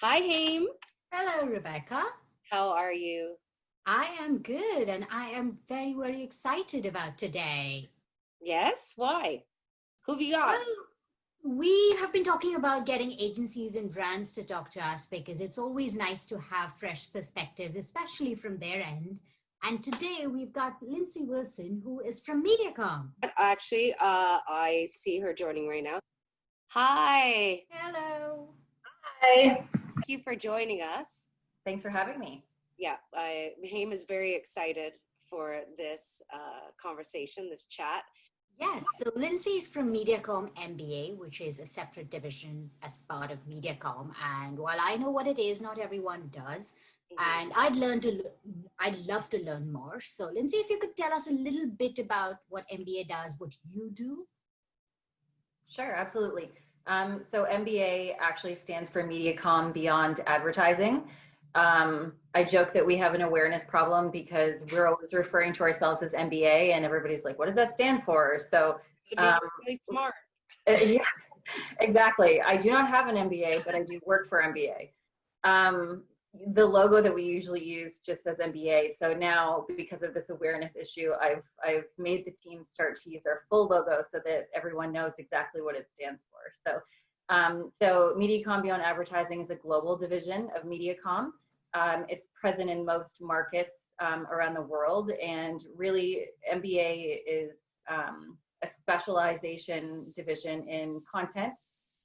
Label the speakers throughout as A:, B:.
A: Hi, Haem.
B: Hello, Rebecca.
A: How are you?
B: I am good and I am very, very excited about today.
A: Yes? Why? Who have you got?
B: Well, we have been talking about getting agencies and brands to talk to us because it's always nice to have fresh perspectives, especially from their end. And today we've got Lindsay Wilson, who is from Mediacom.
A: Actually, I see her joining right now. Hi.
B: Hello.
C: Hi.
A: Thank you for joining us.
C: Thanks for having me.
A: Yeah, Haem is very excited for this conversation, this chat.
B: Yes, so Lindsay is from Mediacom MBA, which is a separate division as part of Mediacom. And while I know what it is, not everyone does. And I'd love to learn more. So Lindsay, if you could tell us a little bit about what MBA does, what you do.
C: Sure, absolutely. So MBA actually stands for Mediacom Beyond Advertising. I joke that we have an awareness problem because we're always referring to ourselves as MBA and everybody's like, what does that stand for? So
A: really smart.
C: Yeah, exactly. I do not have an MBA, but I do work for MBA. The logo that we usually use just says MBA. So now, because of this awareness issue, I've made the team start to use our full logo so that everyone knows exactly what it stands for. So Mediacom Beyond Advertising is a global division of Mediacom. It's present in most markets around the world, and really MBA is a specialization division in content.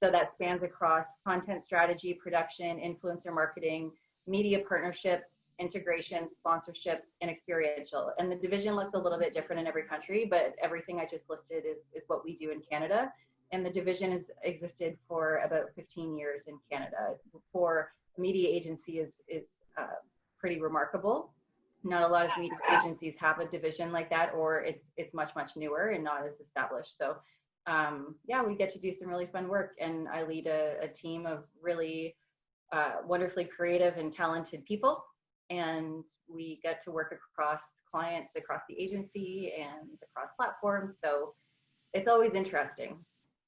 C: So that spans across content strategy, production, influencer marketing, media partnerships, integration, sponsorships, and experiential. And the division looks a little bit different in every country, but everything I just listed is what we do in Canada. And the division has existed for about 15 years in Canada. For a media agency is pretty remarkable. Not a lot of media agencies have a division like that, or it's much newer and not as established. So yeah, we get to do some really fun work, and I lead a team of really wonderfully creative and talented people, and we get to work across clients, across the agency, and across platforms. So it's always interesting.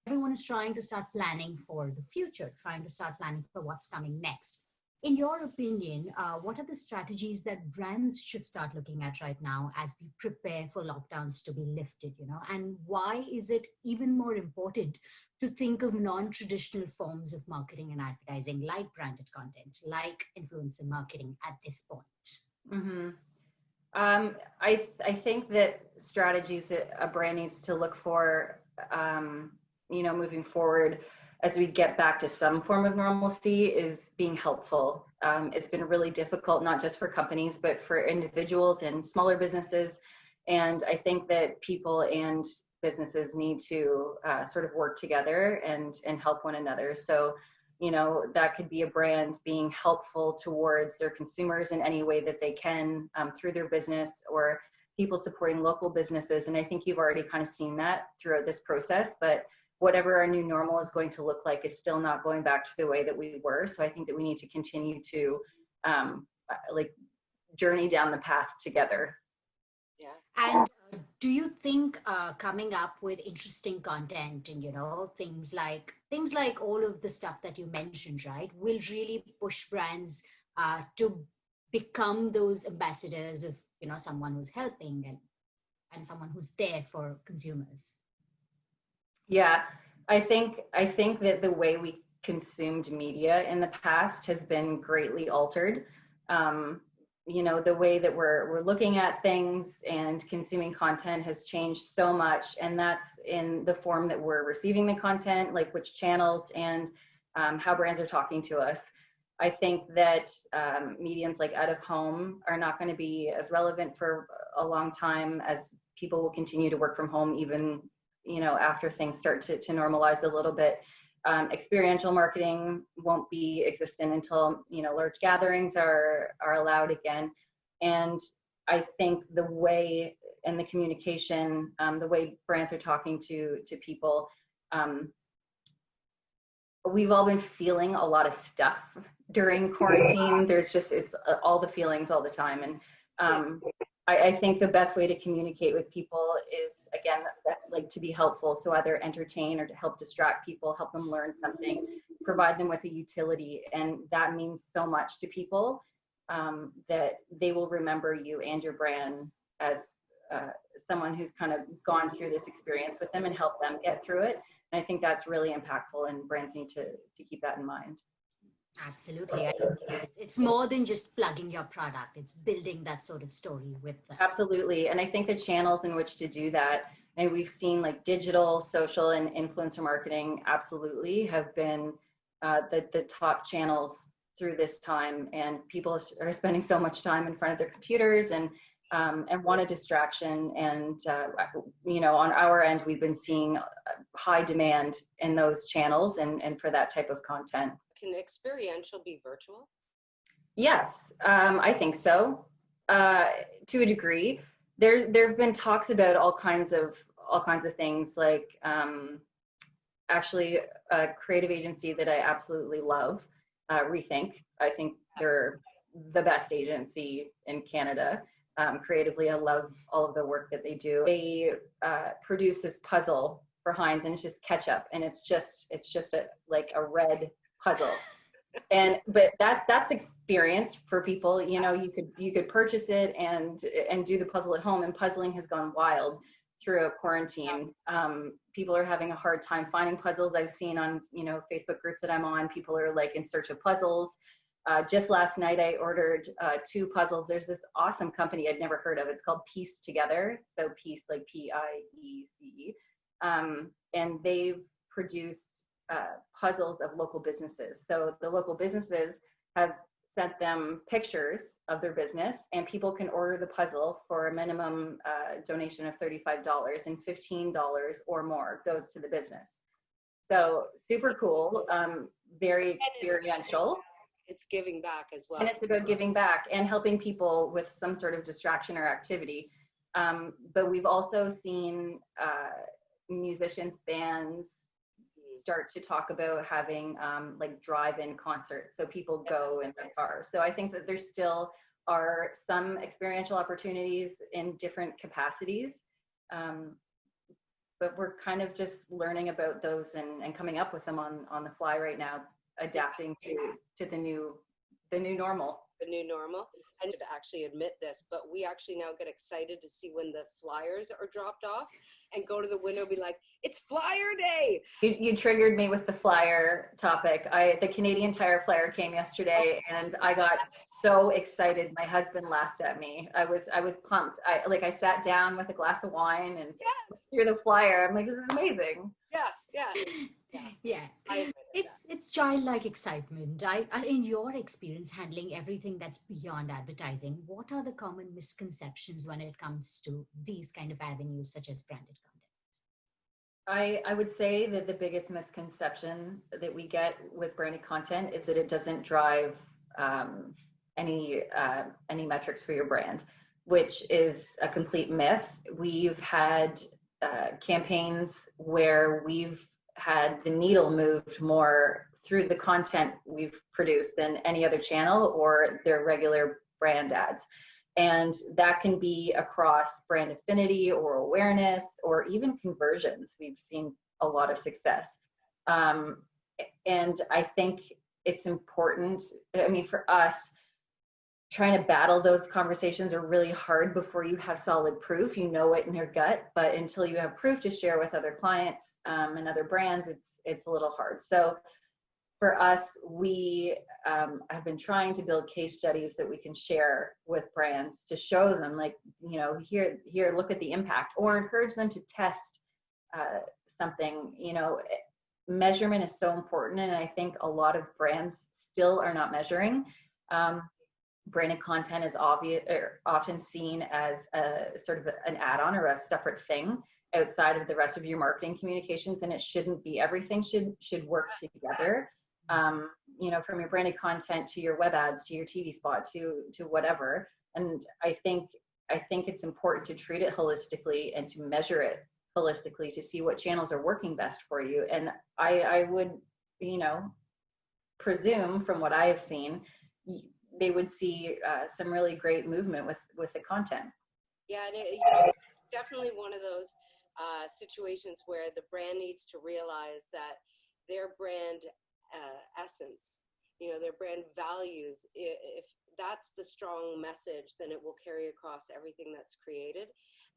B: Everyone is trying to start planning for the future, trying to start planning for what's coming next. In your opinion, what are the strategies that brands should start looking at right now as we prepare for lockdowns to be lifted, and why is it even more important to think of non-traditional forms of marketing and advertising like branded content, like influencer marketing at this point?
C: Mm-hmm. I think that strategies that a brand needs to look for, moving forward as we get back to some form of normalcy is being helpful. It's been really difficult, not just for companies, but for individuals and smaller businesses. And I think that people and businesses need to sort of work together and help one another. So, that could be a brand being helpful towards their consumers in any way that they can through their business, or people supporting local businesses. And I think you've already kind of seen that throughout this process, but whatever our new normal is going to look like is still not going back to the way that we were. So I think that we need to continue to journey down the path together.
B: Yeah. And do you think coming up with interesting content and things like all of the stuff that you mentioned, right, will really push brands to become those ambassadors of someone who's helping and someone who's there for consumers?
C: Yeah, I think that the way we consumed media in the past has been greatly altered. The way that we're looking at things and consuming content has changed so much, and that's in the form that we're receiving the content, like which channels and how brands are talking to us. I think that mediums like out of home are not going to be as relevant for a long time, as people will continue to work from home even after things start to normalize a little bit. Experiential marketing won't be existent until large gatherings are allowed again. And I think the way and the communication, the way brands are talking to people, we've all been feeling a lot of stuff during quarantine. It's all the feelings all the time, and I think the best way to communicate with people is, again, like to be helpful. So either entertain or to help distract people, help them learn something, provide them with a utility. And that means so much to people, that they will remember you and your brand as someone who's kind of gone through this experience with them and helped them get through it. And I think that's really impactful, and brands need to keep that in mind.
B: Absolutely. It's more than just plugging your product. It's building that sort of story with them.
C: Absolutely. And I think the channels in which to do that, and we've seen like digital, social, and influencer marketing absolutely have been the top channels through this time. And people are spending so much time in front of their computers and want a distraction. And, on our end, we've been seeing high demand in those channels and for that type of content.
A: Can experiential be virtual?
C: Yes, I think so. To a degree, there have been talks about all kinds of things, like actually a creative agency that I absolutely love, Rethink. I think they're the best agency in Canada. Creatively, I love all of the work that they do. They produce this puzzle for Heinz, and it's just ketchup, and it's just a red puzzle. But that's experience for people. You could purchase it and do the puzzle at home, and puzzling has gone wild through a quarantine. People are having a hard time finding puzzles. I've seen on Facebook groups that I'm on, people are like in search of puzzles. Just last night I ordered 2 puzzles. There's this awesome company I'd never heard of. It's called Piece Together. So Piece, like Piece. And they've produced puzzles of local businesses. So the local businesses have sent them pictures of their business, and people can order the puzzle for a minimum donation of $35, and $15 or more goes to the business. So super cool, very experiential.
A: It's giving back as well.
C: And it's about giving back and helping people with some sort of distraction or activity. But we've also seen musicians, bands start to talk about having like drive-in concerts, so people go in their car. So I think that there still are some experiential opportunities in different capacities, but we're kind of just learning about those and coming up with them on the fly right now, adapting to the new normal.
A: The new normal. I need to actually admit this, but we actually now get excited to see when the flyers are dropped off and go to the window and be like, it's flyer day.
C: You triggered me with the flyer topic. The Canadian Tire flyer came yesterday, and I got so excited. My husband laughed at me. I was pumped. I sat down with a glass of wine and threw the flyer. I'm like, this is amazing.
B: Yeah. It's childlike excitement. In your experience handling everything that's beyond advertising, what are the common misconceptions when it comes to these kind of avenues such as branded content?
C: I would say that the biggest misconception that we get with branded content is that it doesn't drive any metrics for your brand, which is a complete myth. We've had campaigns where we've had the needle moved more through the content we've produced than any other channel or their regular brand ads. And that can be across brand affinity or awareness or even conversions. We've seen a lot of success. And I think it's important, for us, trying to battle those conversations are really hard before you have solid proof. You know it in your gut, but until you have proof to share with other clients and other brands, it's a little hard. So for us, we have been trying to build case studies that we can share with brands to show them, like, here, look at the impact, or encourage them to test something. Measurement is so important, and I think a lot of brands still are not measuring. Branded content is often seen as a sort of an add-on or a separate thing outside of the rest of your marketing communications, and it shouldn't be. Everything should work together. From your branded content to your web ads to your TV spot to whatever. And I think it's important to treat it holistically and to measure it holistically to see what channels are working best for you. And I would, presume from what I have seen, they would see some really great movement with the content.
A: Yeah, and it's definitely one of those situations where the brand needs to realize that their brand essence, their brand values, if that's the strong message, then it will carry across everything that's created.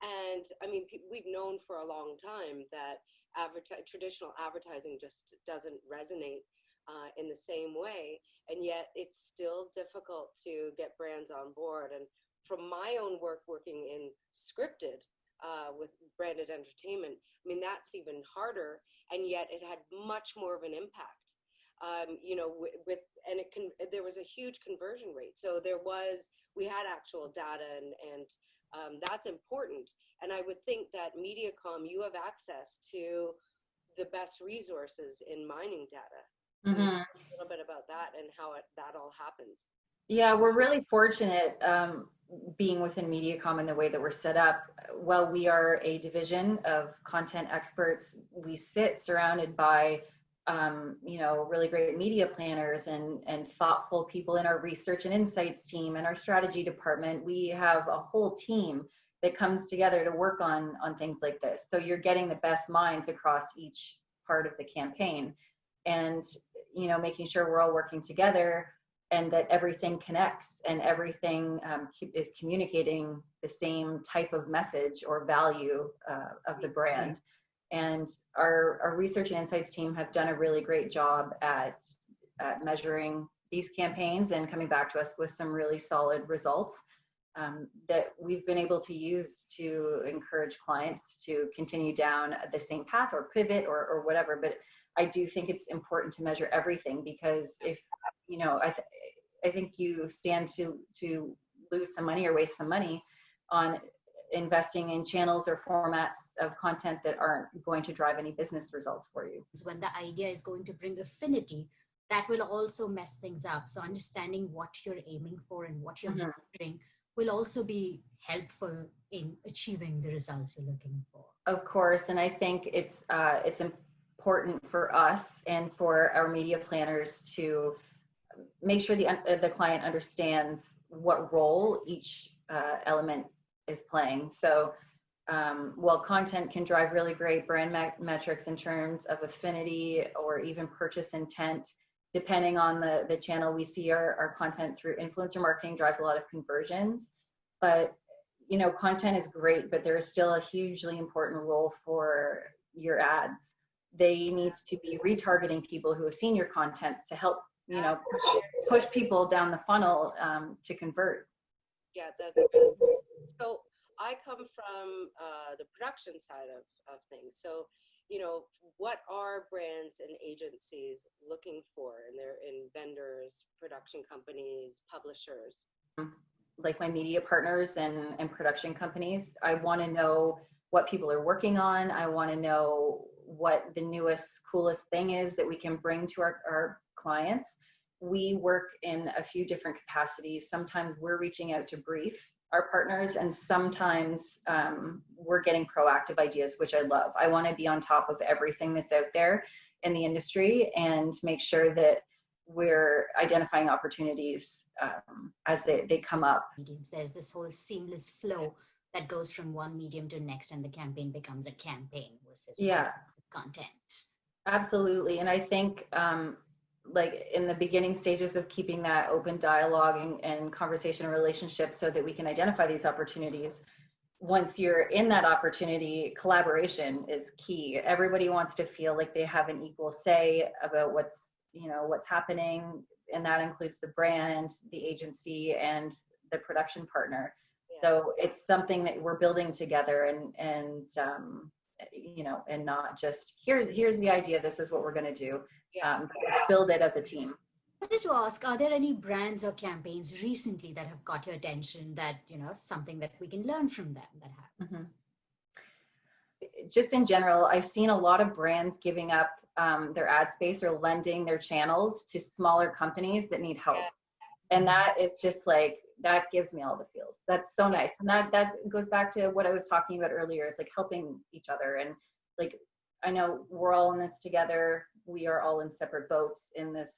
A: And I mean, we've known for a long time that traditional advertising just doesn't resonate in the same way, and yet it's still difficult to get brands on board. And from my own work working in scripted with branded entertainment, I mean, that's even harder, and yet it had much more of an impact. There was a huge conversion rate. So we had actual data, and that's important. And I would think that Mediacom, you have access to the best resources in mining data.
C: Mm-hmm.
A: A little bit about that and how that all happens.
C: Yeah, we're really fortunate being within Mediacom in the way that we're set up. Well, we are a division of content experts. We sit surrounded by really great media planners and thoughtful people in our research and insights team and our strategy department. We have a whole team that comes together to work on things like this. So you're getting the best minds across each part of the campaign, and making sure we're all working together and that everything connects and everything is communicating the same type of message or value of the brand. And our research and insights team have done a really great job at measuring these campaigns and coming back to us with some really solid results that we've been able to use to encourage clients to continue down the same path or pivot or whatever. But I do think it's important to measure everything, because if, I think you stand to lose some money or waste some money on investing in channels or formats of content that aren't going to drive any business results for you.
B: When the idea is going to bring affinity, that will also mess things up. So understanding what you're aiming for and what you're measuring will also be helpful in achieving the results you're looking for.
C: Of course, and I think it's important for us and for our media planners to make sure the client understands what role each element is playing. So while content can drive really great brand metrics in terms of affinity or even purchase intent, depending on the channel, we see our content through influencer marketing drives a lot of conversions. But content is great, but there is still a hugely important role for your ads. They need to be retargeting people who have seen your content to help push people down the funnel to convert.
A: Yeah, that's good. So I come from the production side of things. So, what are brands and agencies looking for in vendors, production companies, publishers?
C: Like my media partners and production companies, I want to know what people are working on. I want to know what the newest, coolest thing is that we can bring to our clients. We work in a few different capacities. Sometimes we're reaching out to brief our partners, and sometimes we're getting proactive ideas, which I love. I want to be on top of everything that's out there in the industry and make sure that we're identifying opportunities as they come up.
B: There's this whole seamless flow that goes from one medium to next, and the campaign becomes a campaign versus content.
C: Absolutely. And I think like in the beginning stages of keeping that open dialogue and conversation and relationship so that we can identify these opportunities, once you're in that opportunity, collaboration is key. Everybody wants to feel like they have an equal say about what's happening, and that includes the brand, the agency, and the production partner. Yeah. So it's something that we're building together, and not just here's the idea, this is what we're going to do. But let's build it as a team.
B: I wanted to ask, are there any brands or campaigns recently that have caught your attention that, something that we can learn from them that have?
C: Mm-hmm. Just in general, I've seen a lot of brands giving up their ad space or lending their channels to smaller companies that need help. And that is just like, that gives me all the feels. That's so nice. And that goes back to what I was talking about earlier, is like helping each other. And like, I know we're all in this together. We are all in separate boats in this,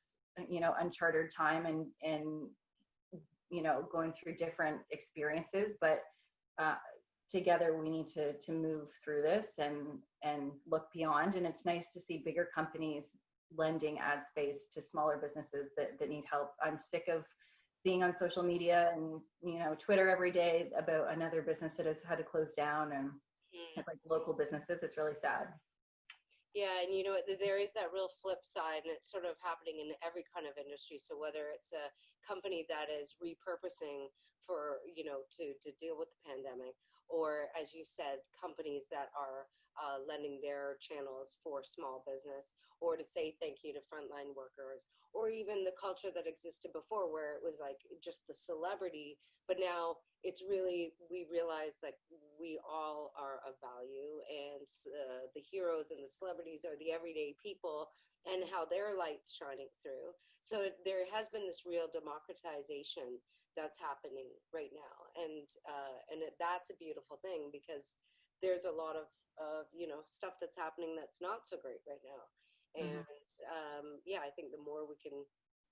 C: uncharted time and going through different experiences. But together we need to move through this and look beyond. And it's nice to see bigger companies lending ad space to smaller businesses that need help. I'm sick of seeing on social media and, you know, Twitter every day about another business that has had to close down, and like local businesses. It's really sad.
A: Yeah, and you know, there is that real flip side, and it's sort of happening in every kind of industry. So whether it's a company that is repurposing for, you know, to deal with the pandemic, or as you said, companies that are lending their channels for small business, or to say thank you to frontline workers, or even the culture that existed before where it was like just the celebrity, but now it's really, we realize like we all are of value, and the heroes and the celebrities are the everyday people, and how their light's shining through. So there has been this real democratization that's happening right now, and that's a beautiful thing, because there's a lot of you know, stuff that's happening that's not so great right now. And yeah, I think the more we can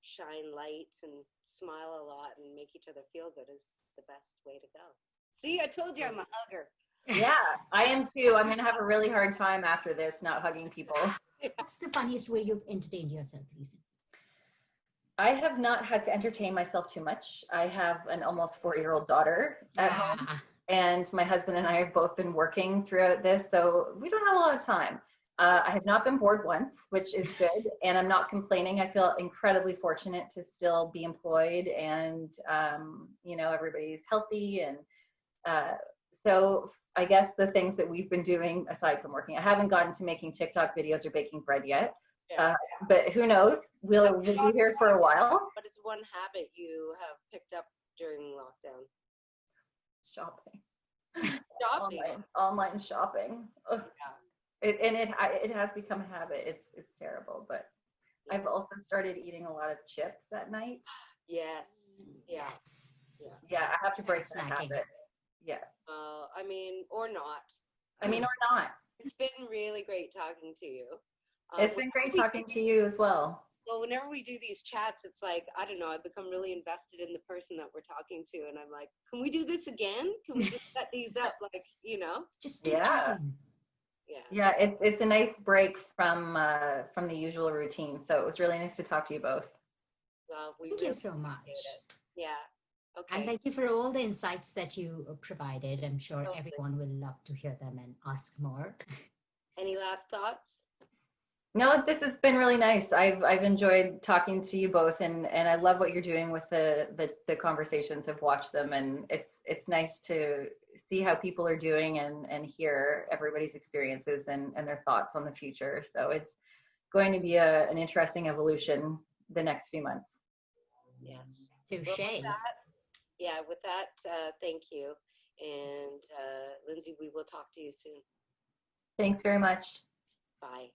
A: shine lights and smile a lot and make each other feel good is the best way to go. See, I told you I'm a hugger.
C: Yeah, I am too. I'm going to have a really hard time after this not hugging people.
B: What's the funniest way you've entertained yourself recently?
C: I have not had to entertain myself too much. I have an almost 4-year-old daughter at home, and my husband and I have both been working throughout this, so we don't have a lot of time. I have not been bored once, which is good, and I'm not complaining. I feel incredibly fortunate to still be employed, and you know, everybody's healthy, and so I guess the things that we've been doing aside from working, I haven't gotten to making TikTok videos or baking bread yet, but who knows? We'll be here for a while.
A: But it's one habit you have picked up during lockdown.
C: Shopping. Online shopping. Yeah. It has become a habit. It's terrible, but I've also started eating a lot of chips at night.
A: Yes.
C: Yeah, I have to break that habit. Yeah.
A: I mean, or not.
C: It's
A: been really great talking to you.
C: It's been great talking to you as well.
A: Well, whenever we do these chats, it's like, I don't know, I've become really invested in the person that we're talking to, and I'm like, can we do this again? Can we just set these up, like, you know?
B: Just keep chatting.
C: Yeah, it's a nice break from the usual routine. So it was really nice to talk to you both.
A: Well,
B: thank you so much.
A: Yeah. Okay.
B: And thank you for all the insights that you provided. I'm sure everyone will love to hear them and ask more.
A: Any last thoughts?
C: No, this has been really nice. I've enjoyed talking to you both, and I love what you're doing with the conversations. I've watched them, and it's nice to see how people are doing and hear everybody's experiences and their thoughts on the future. So it's going to be an interesting evolution the next few months.
A: Yes.
B: Touché.
A: With that, thank you. And Lindsay, we will talk to you soon.
C: Thanks very much.
A: Bye.